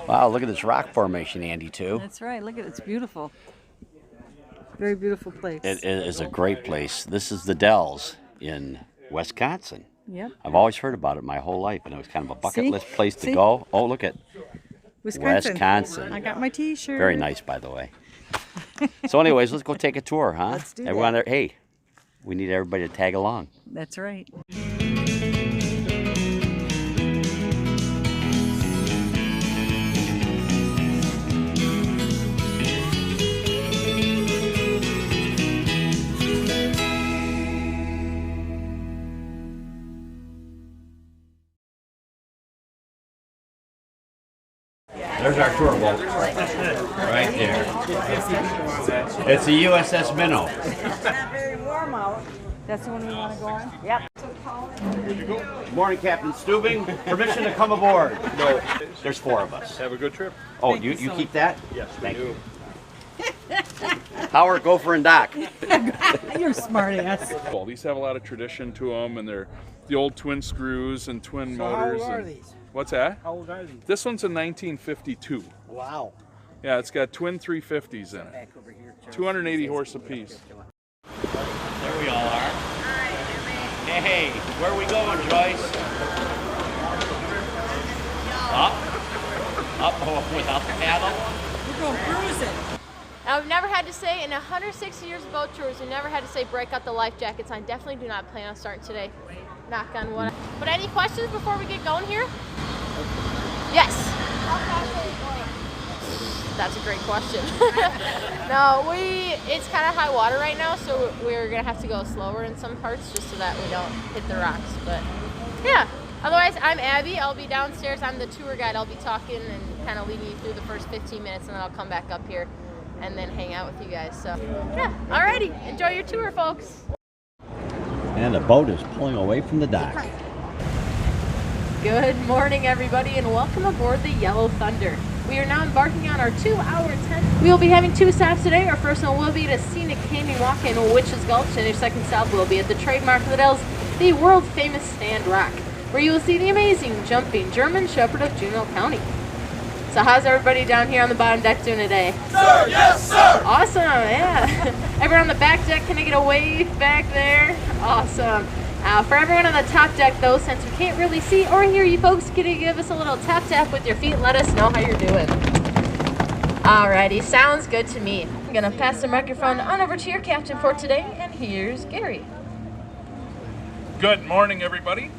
Wow, look at this rock formation, Andy, too. That's right. Look at it. It's beautiful. Very beautiful place. It is a great place. This is the DELLS in Wisconsin. Yep. I've always heard about it my whole life, and it was kind of a bucket See? list place to See? go. Oh, look at Wisconsin. I got my T-shirt. Very nice, by the way. So anyways, let's go take a tour, huh? Let's do Everyone that. There, hey, we need everybody to tag along. That's right. There's our tour boat. Right there. It's the USS Minnow. It's not very warm out. That's the one we want to go on? Yep. Good morning, Captain Stubing. Permission to come aboard? No. There's 4 of us. Have a good trip. Oh, you keep that? Yes, Thank we do. you. Howard, Gopher, and Doc. You're a smart ass. Well, these have a lot of tradition to them, and they're the old twin screws and twin motors. How old are these? What's that? How old are these? This one's a 1952. Wow. Yeah, it's got twin 350s in it. Back over here. 280 horse apiece. There we all are. Hey, where are we going, Joyce? Up, without the paddle? We're going cruising. I've never had to say, in 160 years of boat tours, we never had to say break out the life jackets. I definitely do not plan on starting today. Knock on wood. But any questions before we get going here? Yes. How fast are we going? That's a great question. No, it's kind of high water right now, so we're gonna have to go slower in some parts just so that we don't hit the rocks. But yeah, otherwise I'm Abby. I'll be downstairs. I'm the tour guide. I'll be talking and kind of leading you through the first 15 minutes, and then I'll come back up here and then hang out with you guys. So yeah, alrighty, enjoy your tour, folks. And the boat is pulling away from the dock. Good morning, everybody, and welcome aboard the Yellow Thunder. We are now embarking on our 2-hour 10. We will be having 2 stops today. Our first one will be at a scenic canyon walk in Witch's Gulch, and our second stop will be at the trademark of the DELLS, the world-famous Stand Rock, where you will see the amazing jumping German Shepherd of Juneau County. So how's everybody down here on the bottom deck doing today? Sir, yes, sir! Awesome, yeah. Everyone on the back deck, can I get a wave back there? Awesome. For everyone on the top deck, though, since we can't really see or hear you folks, can you give us a little tap with your feet and let us know how you're doing? Alrighty, sounds good to me. I'm gonna pass the microphone on over to your captain for today, and here's Gary. Good morning, everybody.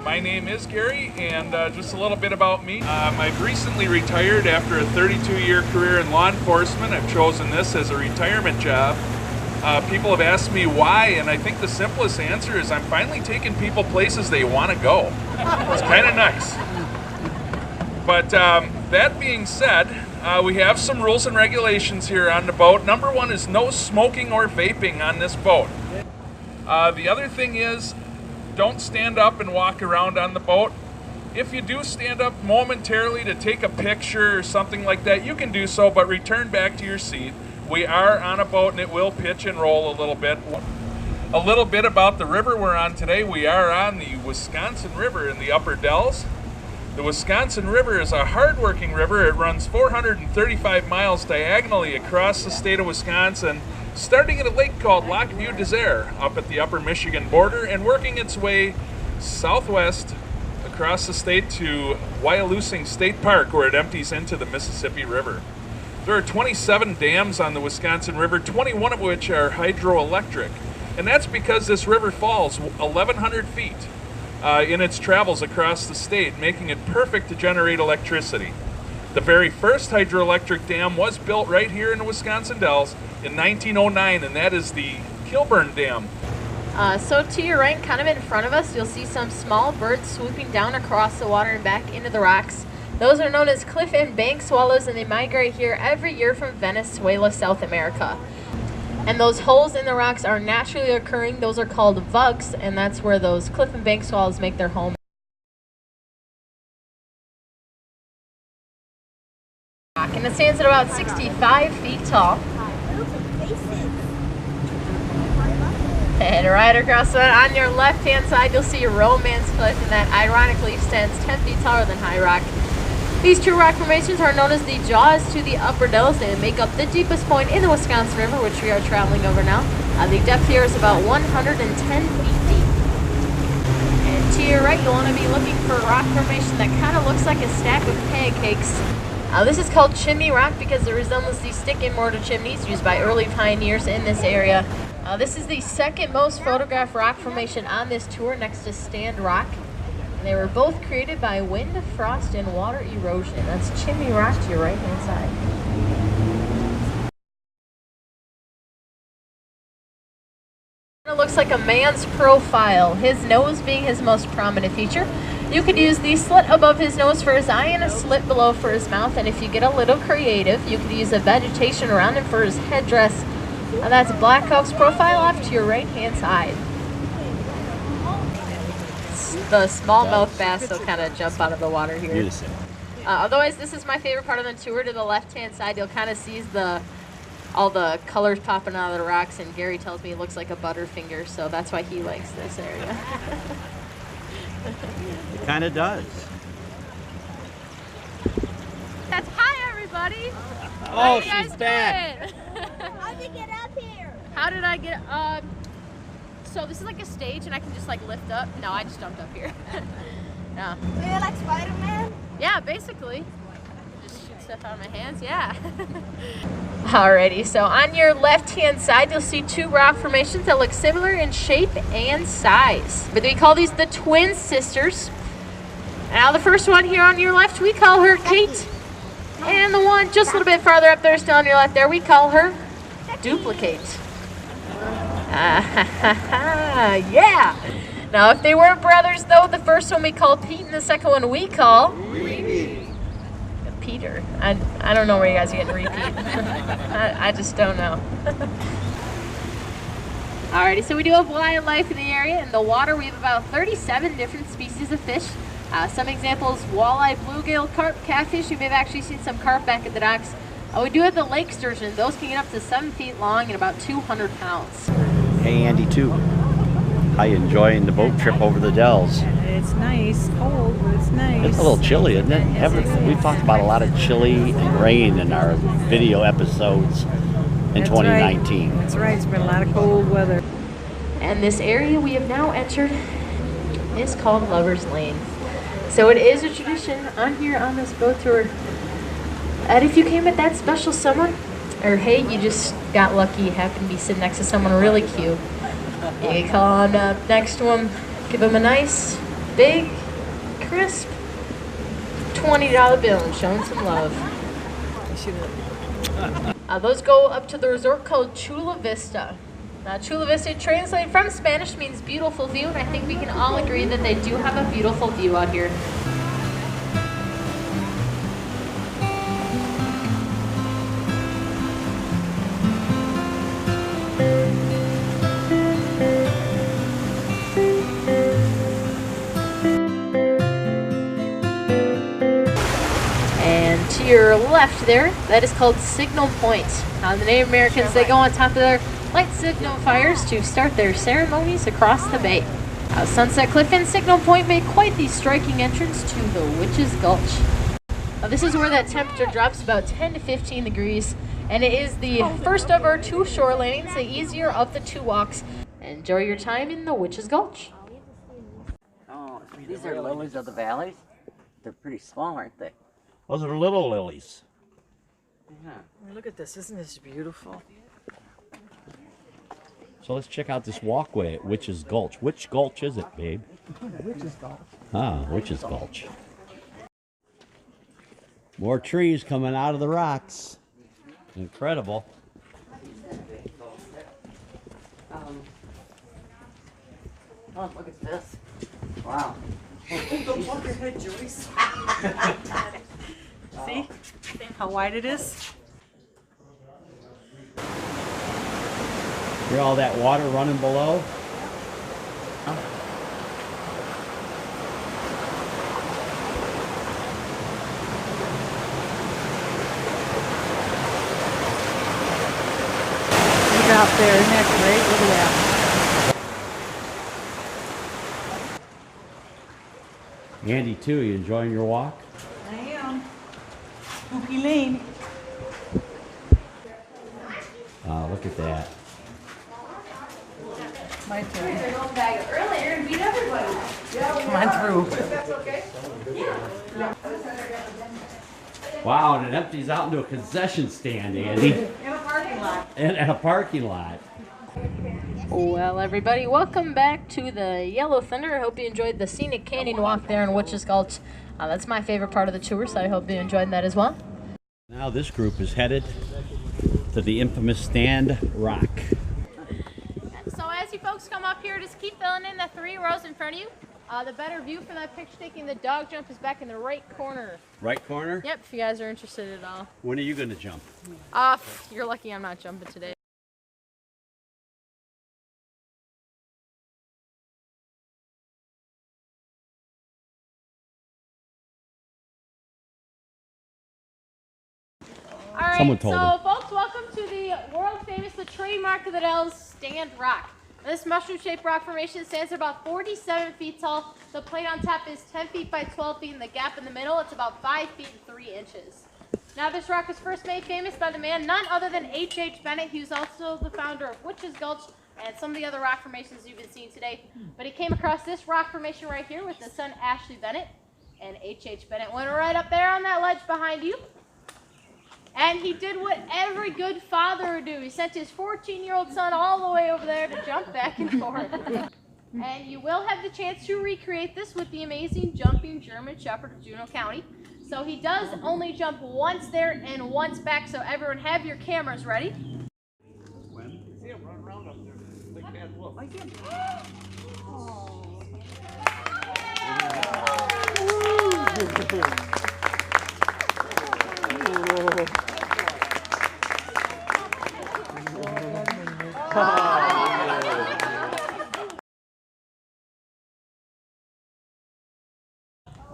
My name is Gary, and just a little bit about me. I've recently retired after a 32-year career in law enforcement. I've chosen this as a retirement job. People have asked me why, and I think the simplest answer is I'm finally taking people places they want to go. It's kind of nice. But that being said, we have some rules and regulations here on the boat. Number 1 is no smoking or vaping on this boat. The other thing is, don't stand up and walk around on the boat. If you do stand up momentarily to take a picture or something like that, you can do so, but return back to your seat. We are on a boat and it will pitch and roll a little bit. A little bit about the river we're on today. We are on the Wisconsin River in the Upper Dells. The Wisconsin River is a hard-working river. It runs 435 miles diagonally across the state of Wisconsin, starting at a lake called Lac Vieux Desert up at the upper Michigan border and working its way southwest across the state to Wyalusing State Park, where it empties into the Mississippi River. There are 27 dams on the Wisconsin River, 21 of which are hydroelectric. And that's because this river falls 1,100 feet in its travels across the state, making it perfect to generate electricity. The very first hydroelectric dam was built right here in the Wisconsin Dells in 1909, and that is the Kilburn Dam. So to your right, kind of in front of us, you'll see some small birds swooping down across the water and back into the rocks. Those are known as cliff and bank swallows, and they migrate here every year from Venezuela, South America. And those holes in the rocks are naturally occurring. Those are called vugs, and that's where those cliff and bank swallows make their home. And it stands at about 65 feet tall. And right across on your left-hand side, you'll see Romance Cliff, and that ironically stands 10 feet taller than High Rock. These two rock formations are known as the jaws to the upper Dells. They make up the deepest point in the Wisconsin River, which we are traveling over now. The depth here is about 110 feet deep. And to your right, you'll want to be looking for a rock formation that kind of looks like a stack of pancakes. This is called chimney rock because it resembles the stick and mortar chimneys used by early pioneers in this area. This is the second most photographed rock formation on this tour, next to Stand Rock. They were both created by wind, frost, and water erosion. That's chimney rock to your right-hand side. It looks like a man's profile, his nose being his most prominent feature. You could use the slit above his nose for his eye and a slit below for his mouth, and if you get a little creative, you could use a vegetation around him for his headdress. That's Black Elk's profile off to your right-hand side. The smallmouth bass will kind of jump out of the water here. Otherwise, this is my favorite part of the tour. To the left-hand side, you'll kind of see all the colors popping out of the rocks, and Gary tells me it looks like a butterfinger, so that's why he likes this area. It kind of does. That's hi, everybody. Oh, she's back. How'd you get up here? How did I get so this is like a stage and I can just like lift up. No, I just jumped up here. No. So you're like Spider-Man? Yeah, basically. Just shoot stuff out of my hands, yeah. Alrighty, so on your left-hand side, you'll see two rock formations that look similar in shape and size. But we call these the twin sisters. Now the first one here on your left, we call her Kate. And the one just a little bit farther up there, still on your left there, we call her Duplicate. Yeah! Now if they were brothers though, the first one we call Pete and the second one we call Peter. I don't know where you guys are getting repeat. I just don't know. Alrighty, so we do have wildlife in the area. In the water we have about 37 different species of fish. Some examples: walleye, bluegill, carp, catfish. You may have actually seen some carp back at the docks. We do have the lake sturgeon. Those can get up to 7 feet long and about 200 pounds. Hey, Andy, too. How you enjoying the boat trip over the Dells? It's nice, cold, but it's nice. It's a little chilly, isn't it? We've talked about a lot of chilly and rain in our video episodes in 2019. That's right. It's been a lot of cold weather. And this area we have now entered is called Lover's Lane. So it is a tradition on here on this boat tour that if you came with that special someone, or hey, you just got lucky, you happen to be sitting next to someone really cute, you can call on next to them, give them a nice, big, crisp $20 bill and show them some love. Those go up to the resort called Chula Vista. Chula Vista, translated from Spanish, means beautiful view, and I think we can all agree that they do have a beautiful view out here. And to your left there, that is called Signal Point. The Native Americans, they go on top of their light signal fires to start their ceremonies across the bay. Sunset Cliff and Signal Point make quite the striking entrance to the Witch's Gulch. This is where that temperature drops about 10 to 15 degrees, and it is the first of our two shore landings, the easier of the two walks. Enjoy your time in the Witch's Gulch. Oh, these are lilies of the valleys? They're pretty small, aren't they? Those are little lilies. Yeah. Look at this. Isn't this beautiful? So let's check out this walkway at Witch's Gulch. Which gulch is it, babe? Witch's Gulch. Ah, Witch's Gulch. More trees coming out of the rocks. Incredible. Oh, look at this. Wow. Don't bump your head, Joyce. See how wide it is? Hear all that water running below? Look out there, isn't that great? Look at that. Andy, too, you enjoying your walk? I am. Spooky lane. Oh, look at that. My turn. Earlier and beat everybody. Come on through. Wow, and it empties out into a concession stand, Andy. In a parking lot. And a parking lot. Well, everybody, welcome back to the Yellow Thunder. I hope you enjoyed the scenic canyon walk there in Gulch. That's my favorite part of the tour, so I hope you enjoyed that as well. Now this group is headed to the infamous Stand Rock. So as you folks come up here, just keep filling in the 3 rows in front of you. The better view for that picture taking, the dog jump is back in the right corner. Right corner? Yep, if you guys are interested at all. When are you going to jump? You're lucky I'm not jumping today. All right, Someone told so folks, welcome to the world famous, the trademark of the DELLS, Stand Rock. This mushroom-shaped rock formation stands about 47 feet tall. The plate on top is 10 feet by 12 feet, and the gap in the middle, it's about 5 feet and 3 inches. Now, this rock was first made famous by the man none other than H.H. Bennett. He was also the founder of Witch's Gulch and some of the other rock formations you've been seeing today. But he came across this rock formation right here with his son, Ashley Bennett. And H.H. Bennett went right up there on that ledge behind you. And he did what every good father would do. He sent his 14-year-old son all the way over there to jump back and forth. And you will have the chance to recreate this with the amazing jumping German Shepherd of Juneau County. So he does only jump once there and once back, so everyone have your cameras ready. See him run around up there. Like bad wolf.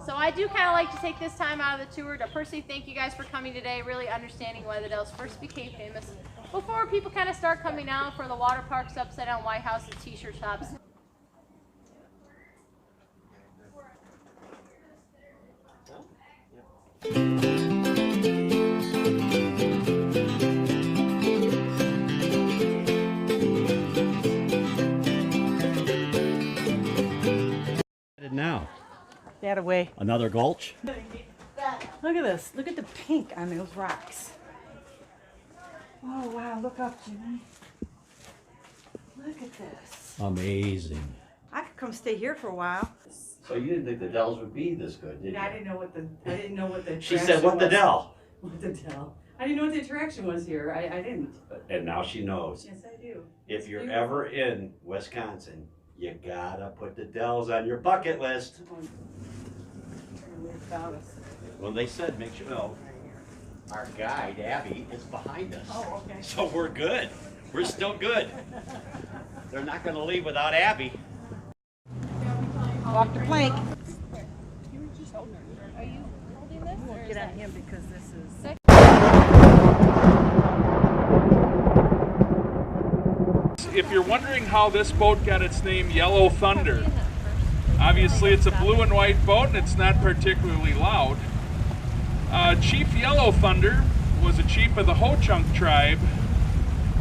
So I do kind of like to take this time out of the tour to personally thank you guys for coming today, really understanding why the DELLS first became famous before people kind of start coming out for the water parks, Upside Down White House, and t-shirt shops. Now, That away. another Gulch. Look at this. Look at the pink on those rocks. Oh, wow. Look up, Jimmy. Look at this. Amazing. I could come stay here for a while. So you didn't think the DELLS would be this good, did you? I didn't know what the She said, "What the DELL?" What the DELL? I didn't know what the attraction was here. I didn't. And now she knows. Yes, I do. If you're ever in Wisconsin, you gotta put the DELLS on your bucket list. Well, they said, make sure, our guide, Abby, is behind us. Oh, okay. So we're good. We're still good. They're not gonna leave without Abby. Walk the plank. Are you holding this? We'll get on him because this is... If you're wondering how this boat got its name Yellow Thunder, obviously it's a blue and white boat and it's not particularly loud. Chief Yellow Thunder was a chief of the Ho-Chunk tribe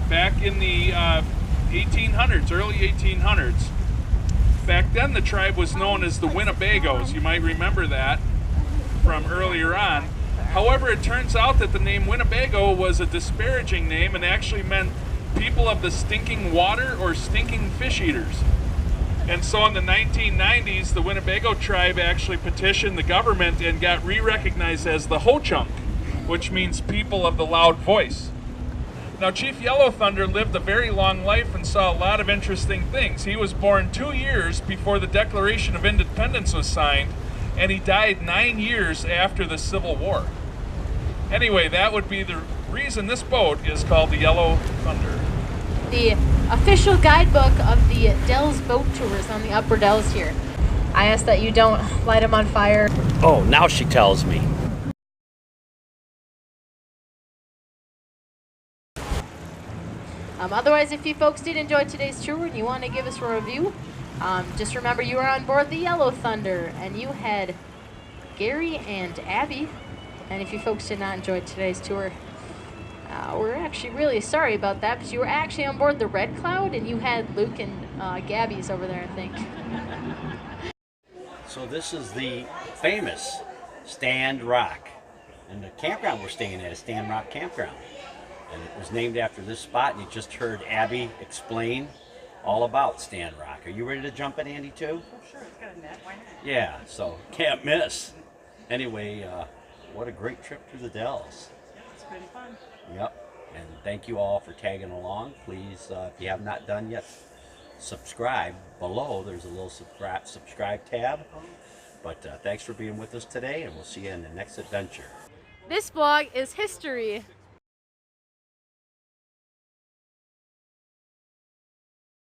back in the 1800s, early 1800s. Back then the tribe was known as the Winnebagos. You might remember that from earlier on. However, it turns out that the name Winnebago was a disparaging name and actually meant people of the stinking water or stinking fish eaters. And so in the 1990s, the Winnebago tribe actually petitioned the government and got re-recognized as the Ho-Chunk, which means people of the loud voice. Now, Chief Yellow Thunder lived a very long life and saw a lot of interesting things. He was born 2 years before the Declaration of Independence was signed, and he died 9 years after the Civil War. Anyway, that would be the reason this boat is called the Yellow Thunder. The official guidebook of the DELLS boat tours on the Upper DELLS here. I ask that you don't light them on fire. Oh, now she tells me. Otherwise, if you folks did enjoy today's tour and you want to give us a review, just remember you are on board the Yellow Thunder and you had Gary and Abby And if you folks did not enjoy today's tour, we're actually really sorry about that, but you were actually on board the Red Cloud and you had Luke and Gabby's over there, I think. So this is the famous Stand Rock. And the campground we're staying at is Stand Rock Campground. And it was named after this spot, and you just heard Abby explain all about Stand Rock. Are you ready to jump in, Andy, too? Oh, sure, it's got a net. Why not? Yeah, so can't miss. Anyway, what a great trip to the Dells. It's pretty fun. Yep, and thank you all for tagging along. Please, if you have not done yet, subscribe. Below, there's a little subscribe tab. But thanks for being with us today, and we'll see you in the next adventure. This vlog is history.